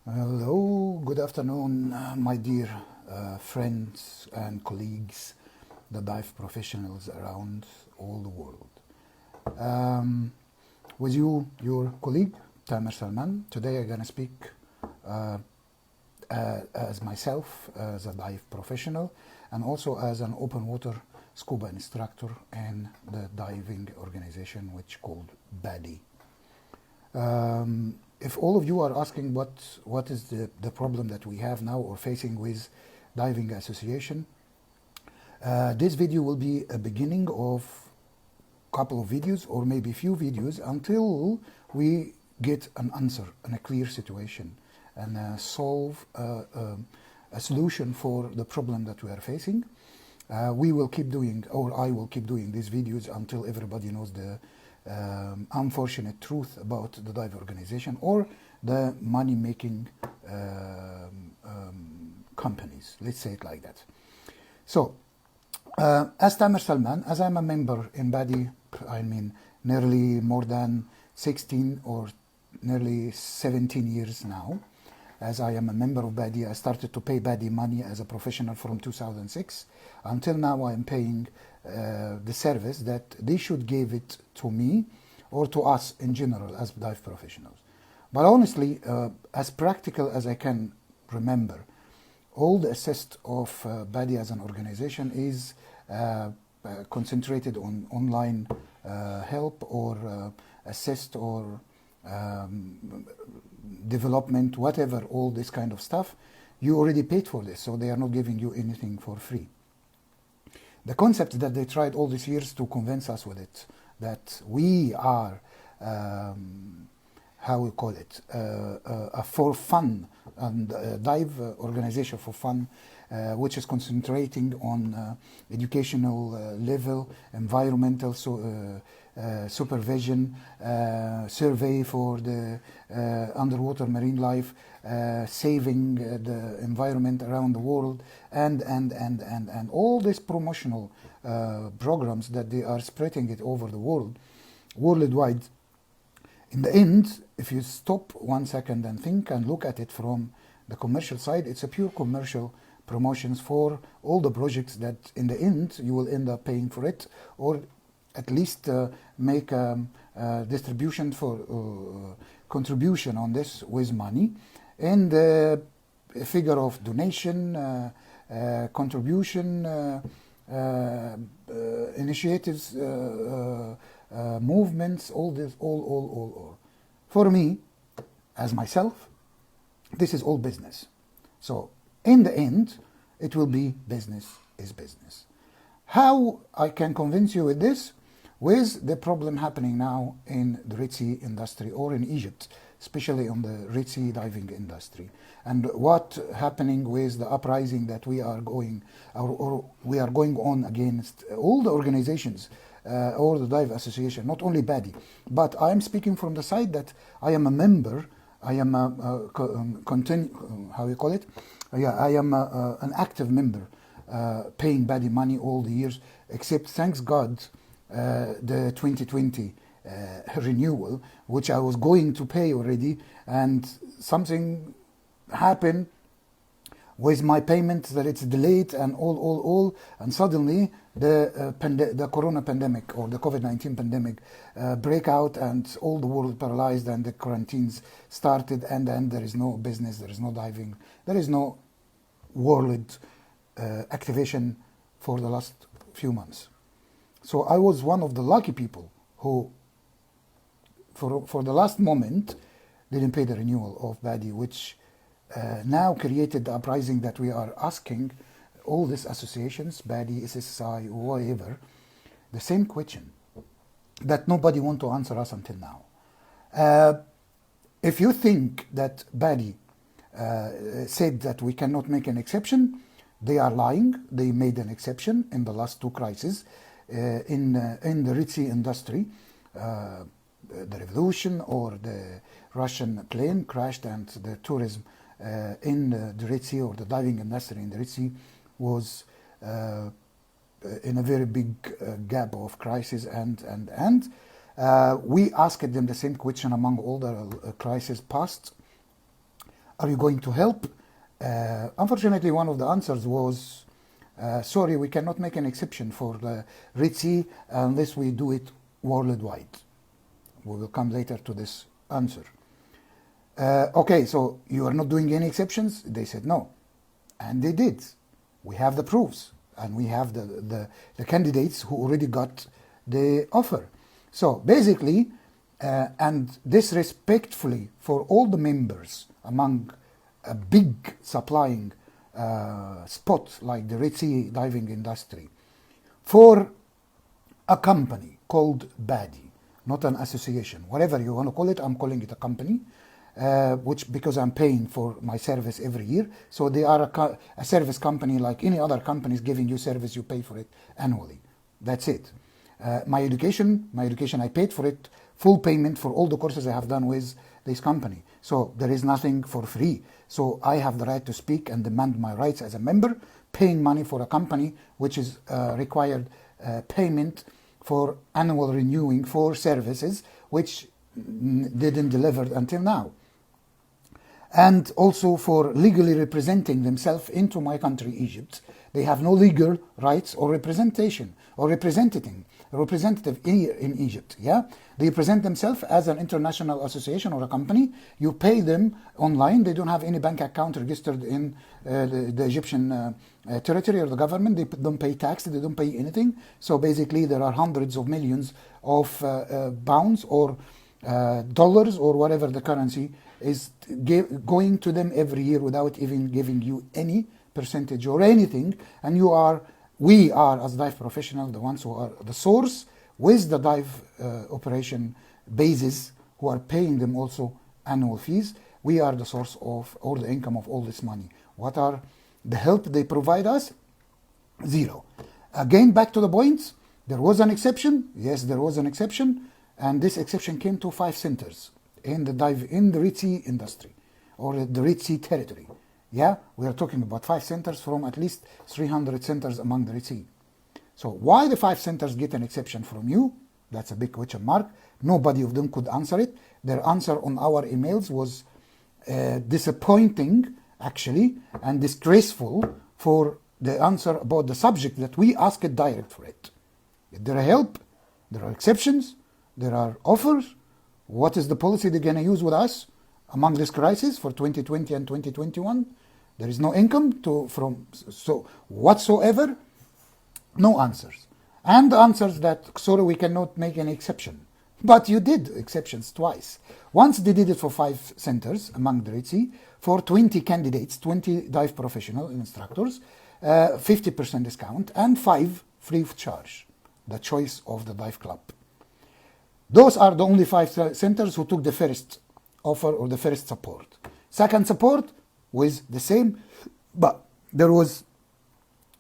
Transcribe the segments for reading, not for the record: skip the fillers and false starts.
Hello, good afternoon, my dear friends and colleagues, the dive professionals around all the world. Um, with you, your colleague, Tamer Salman. Today I'm going to speak uh, as myself, as a dive professional, and also as an open water scuba instructor in the diving organization which called PADI. If all of you are asking what is the problem that we have now or facing with diving association, this video will be a beginning of a couple of videos or maybe few videos until we get an answer and a clear situation and solve a solution for the problem that we are facing. We will keep doing, or I will keep doing these videos until everybody knows the unfortunate truth about the dive organization or the money-making companies. Let's say it like that. So, as Tamer Salman, as I'm a member in PADI, I mean nearly more than 16 or nearly 17 years now. As I am a member of PADI, I started to pay PADI money as a professional from 2006. Until now, I am paying the service that they should give it to me or to us in general as dive professionals. But honestly, as practical as I can remember, all the assist of PADI as an organization is concentrated on online help or assist or development, whatever, all this kind of stuff. You already paid for this, so they are not giving you anything for free. The concept that they tried all these years to convince us with it, that we are, how we call it, a for fun and dive organization for fun, which is concentrating on educational level, environmental supervision, survey for the underwater marine life, saving the environment around the world, and all these promotional programs that they are spreading it over the world, worldwide. In the end, if you stop 1 second and think and look at it from the commercial side, it's a pure commercial promotions for all the projects that in the end you will end up paying for it, or at least make distribution for contribution on this with money, and a figure of donation, contribution, initiatives, movements, all this, all. For me, as myself, this is all business. So in the end, it will be business is business. How I can convince you with this? With the problem happening now in the Red Sea industry or in Egypt, especially on the Red Sea diving industry, and what happening with the uprising that we are going or we are going on against all the organizations or the dive association, not only PADI, but I am speaking from the side that I am a member. I am how you call it? I am an active member, paying PADI money all the years, except thanks God the 2020 renewal, which I was going to pay already, and something happened with my payment that it's delayed and all, and suddenly the corona pandemic or the COVID-19 pandemic break out, and all the world paralyzed, and the quarantines started, and then there is no business, there is no diving, there is no world activation for the last few months. So I was one of the lucky people who, for the last moment, didn't pay the renewal of PADI, which now created the uprising that we are asking all these associations, PADI, SSI, whatever, the same question that nobody want to answer us until now. If you think that PADI said that we cannot make an exception, they are lying. They made an exception in the last two crises. In the Red Sea industry, the revolution or the Russian plane crashed, and the tourism in the Red Sea or the diving industry in the Red Sea was in a very big gap of crisis, and we asked them the same question among all the crises past. Are you going to help? Unfortunately, one of the answers was, sorry, we cannot make an exception for the Red Sea unless we do it worldwide. We will come later to this answer. Okay, so you are not doing any exceptions? They said no. And they did. We have the proofs, and we have the candidates who already got the offer. So basically, and disrespectfully for all the members among a big supplying spot like the Red Sea diving industry, for a company called PADI, not an association, whatever you want to call it, I'm calling it a company, which because I'm paying for my service every year. So they are a service company like any other company is giving you service, you pay for it annually. That's it. My education, I paid for it, full payment for all the courses I have done with this company. So there is nothing for free. So I have the right to speak and demand my rights as a member, paying money for a company which is required payment for annual renewing for services which didn't deliver until now. And also for legally representing themselves into my country, Egypt. They have no legal rights or representation or representative in Egypt. Yeah, they present themselves as an international association or a company. You pay them online. They don't have any bank account registered in the Egyptian territory or the government. They don't pay tax. They don't pay anything. So basically, there are hundreds of millions of pounds or dollars or whatever the currency is going to them every year without even giving you any percentage or anything. And we are as dive professionals the ones who are the source with the dive operation basis, who are paying them also annual fees. We are the source of all the income of all this money. What are the help they provide us? Zero. Again, back to the points. There was an exception. Yes, there was an exception. And this exception came to 5 centers in the Red Sea industry or the Red Sea territory. Yeah, we are talking about 5 centers from at least 300 centers among the Red Sea. So why the 5 centers get an exception from you? That's a big question mark. Nobody of them could answer it. Their answer on our emails was disappointing, actually, and disgraceful for the answer about the subject that we asked it direct for it. There are help, there are exceptions, there are offers. What is the policy they're going to use with us among this crisis for 2020 and 2021? There is no income so whatsoever. No answers. And the answers that, sorry, we cannot make an exception. But you did exceptions twice. Once they did it for 5 centers among the Red Sea, for 20 candidates, 20 dive professional instructors, 50% discount, and 5 free of charge, the choice of the dive club. Those are the only 5 centers who took the first offer or the first support. Second support was the same, but there was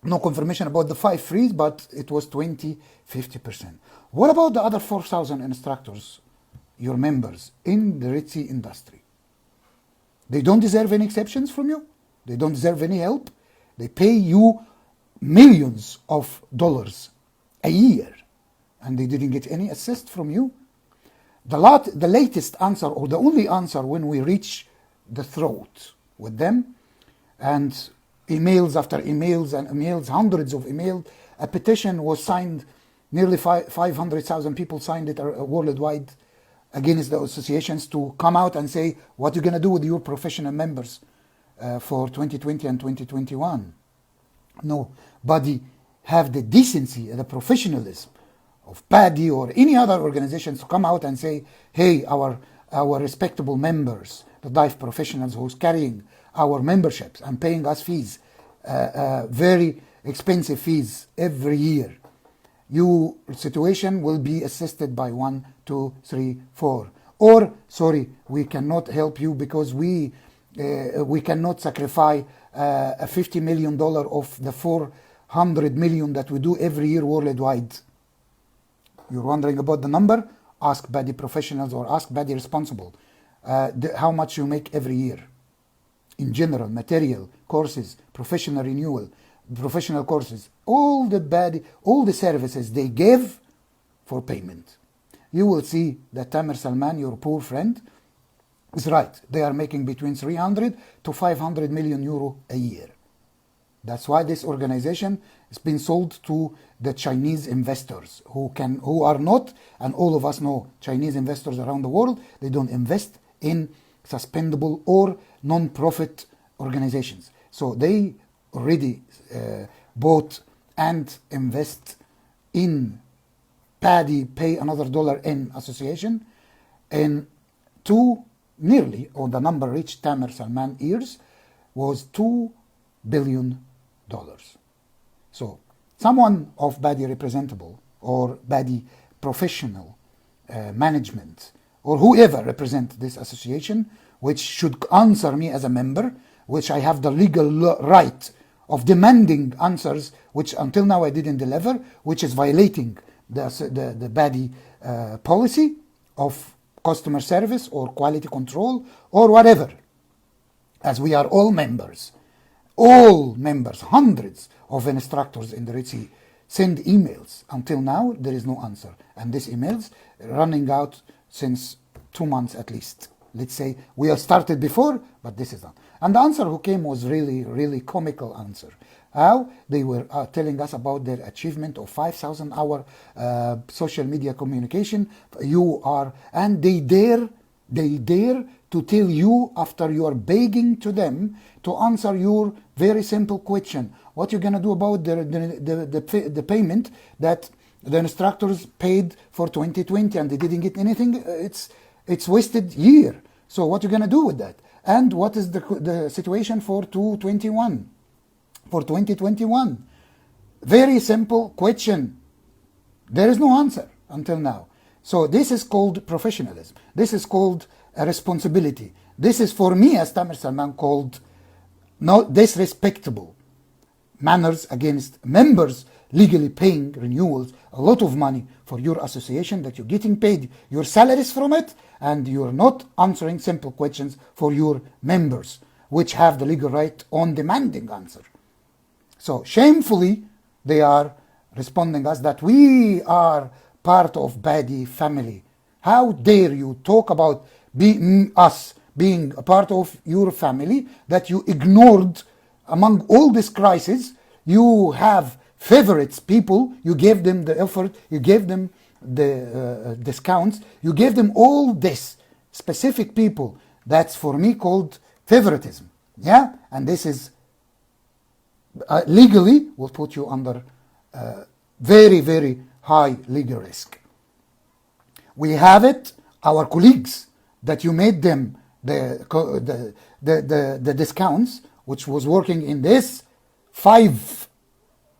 no confirmation about the 5 frees, but it was 20, 50%. What about the other 4,000 instructors, your members in the Red Sea industry? They don't deserve any exceptions from you. They don't deserve any help. They pay you millions of dollars a year, and they didn't get any assist from you. The latest answer, or the only answer when we reach the throat with them, and emails after emails and emails, hundreds of emails, a petition was signed, nearly 500,000 people signed it worldwide against the associations to come out and say, what are you going to do with your professional members for 2020 and 2021? Nobody have the decency and the professionalism of PADI or any other organizations to come out and say, hey, our respectable members, the dive professionals who's carrying our memberships and paying us fees, very expensive fees every year. Your situation will be assisted by 1, 2, 3, 4. Or, sorry, we cannot help you because we cannot sacrifice $50 million of the $400 million that we do every year worldwide. You're wondering about the number? Ask PADI professionals or ask PADI responsible how much you make every year. In general, material, courses, professional renewal, professional courses, all the services they give for payment. You will see that Tamer Salman, your poor friend, is right. They are making between 300 to 500 million euro a year. That's why this organization has been sold to the Chinese investors who are not, and all of us know Chinese investors around the world, they don't invest in suspendable or non-profit organizations. So they already bought and invest in PADI, Pay Another Dollar in Association, and nearly, or the number reached Tamer Salman ears, was $2 billion. So someone of PADI representable or PADI professional management or whoever represent this association, which should answer me as a member, which I have the legal right of demanding answers, which until now I didn't deliver, which is violating the PADI policy of customer service or quality control or whatever, as we are all members, hundreds of instructors in the Red Sea send emails. Until now, there is no answer. And these emails running out since 2 months at least. Let's say we have started before, but this is done. And the answer who came was really, really comical answer. How they were telling us about their achievement of 5,000 hour social media communication. And they dare to tell you, after you are begging to them to answer your very simple question, what you're gonna do about the payment that the instructors paid for 2020 and they didn't get anything. It's wasted year. So what you're gonna do with that? And what is the situation for 2021? For 2021, very simple question. There is no answer until now. So this is called professionalism. This is called a responsibility. This is, for me as Tamer Salman, called not disrespectable manners against members legally paying renewals a lot of money for your association, that you're getting paid your salaries from it, and you're not answering simple questions for your members, which have the legal right on demanding answer. So shamefully, they are responding us that we are part of PADI family. How dare you talk about us being a part of your family, that you ignored among all this crisis. You have favorites people, you gave them the effort, you gave them the discounts, you gave them all this specific people. That's for me called favoritism. Yeah, and this is legally will put you under very, very high legal risk. We have it, our colleagues, that you made them the discounts, which was working in this 5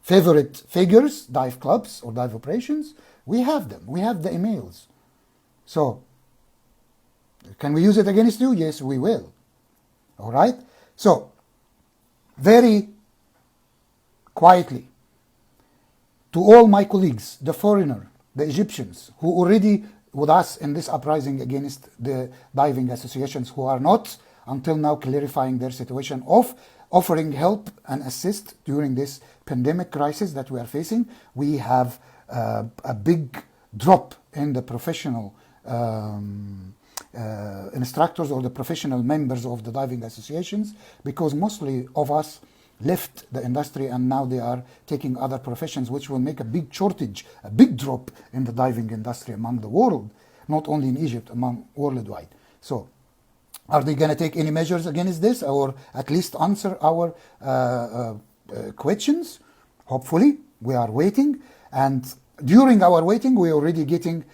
favorite figures, dive clubs or dive operations. We have them. We have the emails. So, can we use it against you? Yes, we will. All right? So, very quietly, to all my colleagues, the foreigner, the Egyptians, who already with us in this uprising against the diving associations, who are not until now clarifying their situation of offering help and assist during this pandemic crisis that we are facing. We have a big drop in the professional instructors or the professional members of the diving associations, because mostly of us left the industry and now they are taking other professions, which will make a big shortage, a big drop in the diving industry among the world, not only in Egypt, among worldwide. So are they going to take any measures against this, or at least answer our questions? Hopefully. We are waiting, and during our waiting we are already getting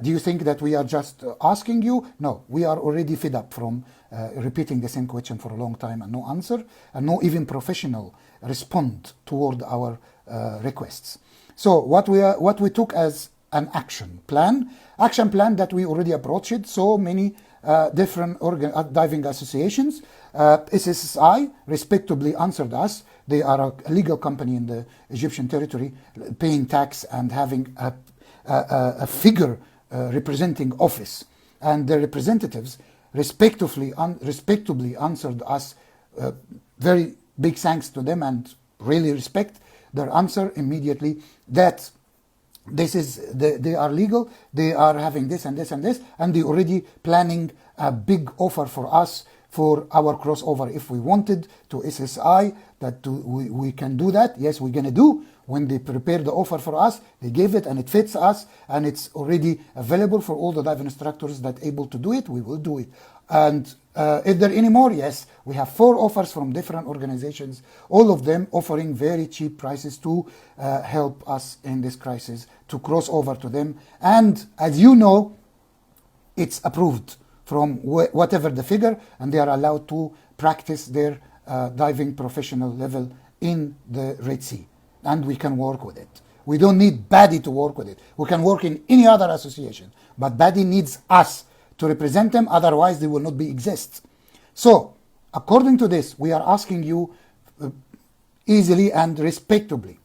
do you think that we are just asking you? No, we are already fed up from repeating the same question for a long time and no answer, and no even professional respond toward our requests. So what we took as an action plan that we already approached so many different diving associations. SSI respectably answered us. They are a legal company in the Egyptian territory, paying tax and having a figure representing office, and the representatives respectably answered us. Very big thanks to them, and really respect their answer immediately, that they are legal, they are having this and this and this, and they already planning a big offer for us for our crossover if we wanted to SSI, that we can do that. Yes, we're going to do. When they prepare the offer for us, they gave it and it fits us and it's already available for all the dive instructors that able to do it. We will do it. And is there any more? Yes, we have 4 offers from different organizations, all of them offering very cheap prices to help us in this crisis, to cross over to them. And as you know, it's approved from whatever the figure, and they are allowed to practice their diving professional level in the Red Sea. And we can work with it. We don't need PADI to work with it. We can work in any other association, but PADI needs us to represent them, otherwise they will not be exist. So, according to this, we are asking you easily and respectably,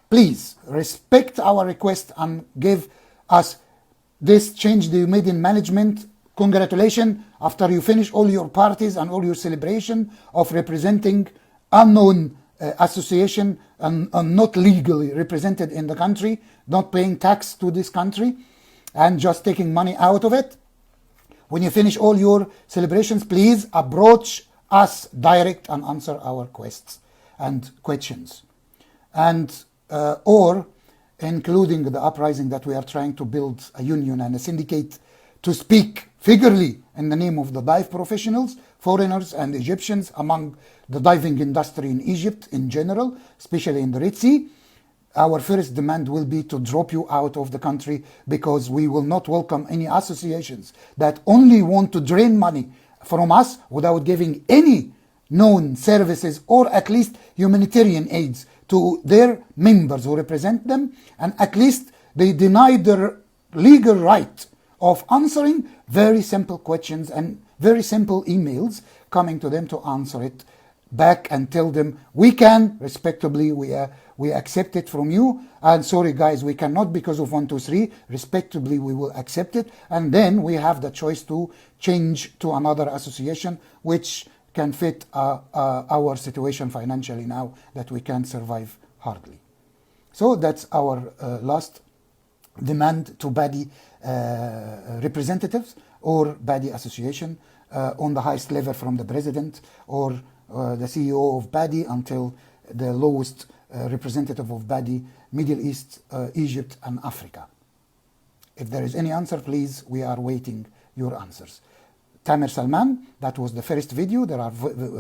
please respect our request and give us this change that you made in management. Congratulations, after you finish all your parties and all your celebration of representing unknown association and not legally represented in the country, not paying tax to this country and just taking money out of it. When you finish all your celebrations, please approach us direct and answer our requests and questions. And or including the uprising that we are trying to build a union and a syndicate to speak figuratively in the name of the dive professionals, foreigners and Egyptians among the diving industry in Egypt in general, especially in the Red Sea. Our first demand will be to drop you out of the country, because we will not welcome any associations that only want to drain money from us without giving any known services or at least humanitarian aids to their members who represent them, and at least they deny their legal right of answering very simple questions and very simple emails coming to them to answer it back and tell them we can respectably, we accept it from you, and sorry guys, we cannot because of 1, 2, 3, respectably we will accept it, and then we have the choice to change to another association which can fit our situation financially now that we can survive hardly. So that's our last demand to PADI representatives or PADI association on the highest level, from the president or the CEO of PADI until the lowest representative of PADI, Middle East, Egypt and Africa. If there is any answer, please, we are waiting your answers. Tamer Salman, that was the first video. There are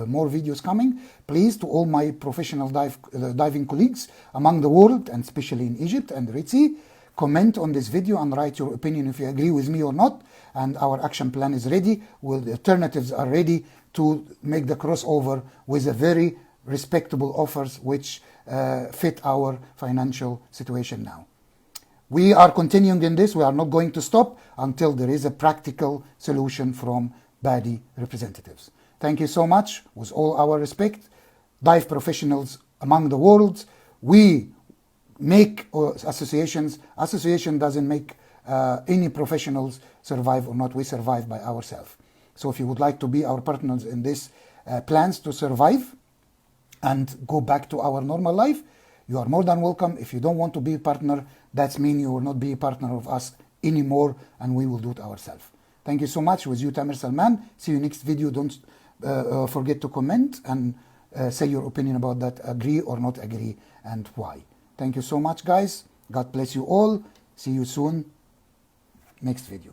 more videos coming. Please, to all my professional diving colleagues among the world, and especially in Egypt and the Red Sea, comment on this video and write your opinion if you agree with me or not. And our action plan is ready. The alternatives are ready to make the crossover with a very respectable offers which fit our financial situation now. We are continuing in this. We are not going to stop until there is a practical solution from PADI representatives. Thank you so much. With all our respect, dive professionals among the world, we make associations. Association doesn't make any professionals survive or not. We survive by ourselves. So if you would like to be our partners in this plans to survive and go back to our normal life, you are more than welcome. If you don't want to be a partner, that means you will not be a partner of us anymore, and we will do it ourselves. Thank you so much. With you, Tamer Salman. See you next video. Don't forget to comment and say your opinion about that, agree or not agree, and why. Thank you so much, guys. God bless you all. See you soon. Next video.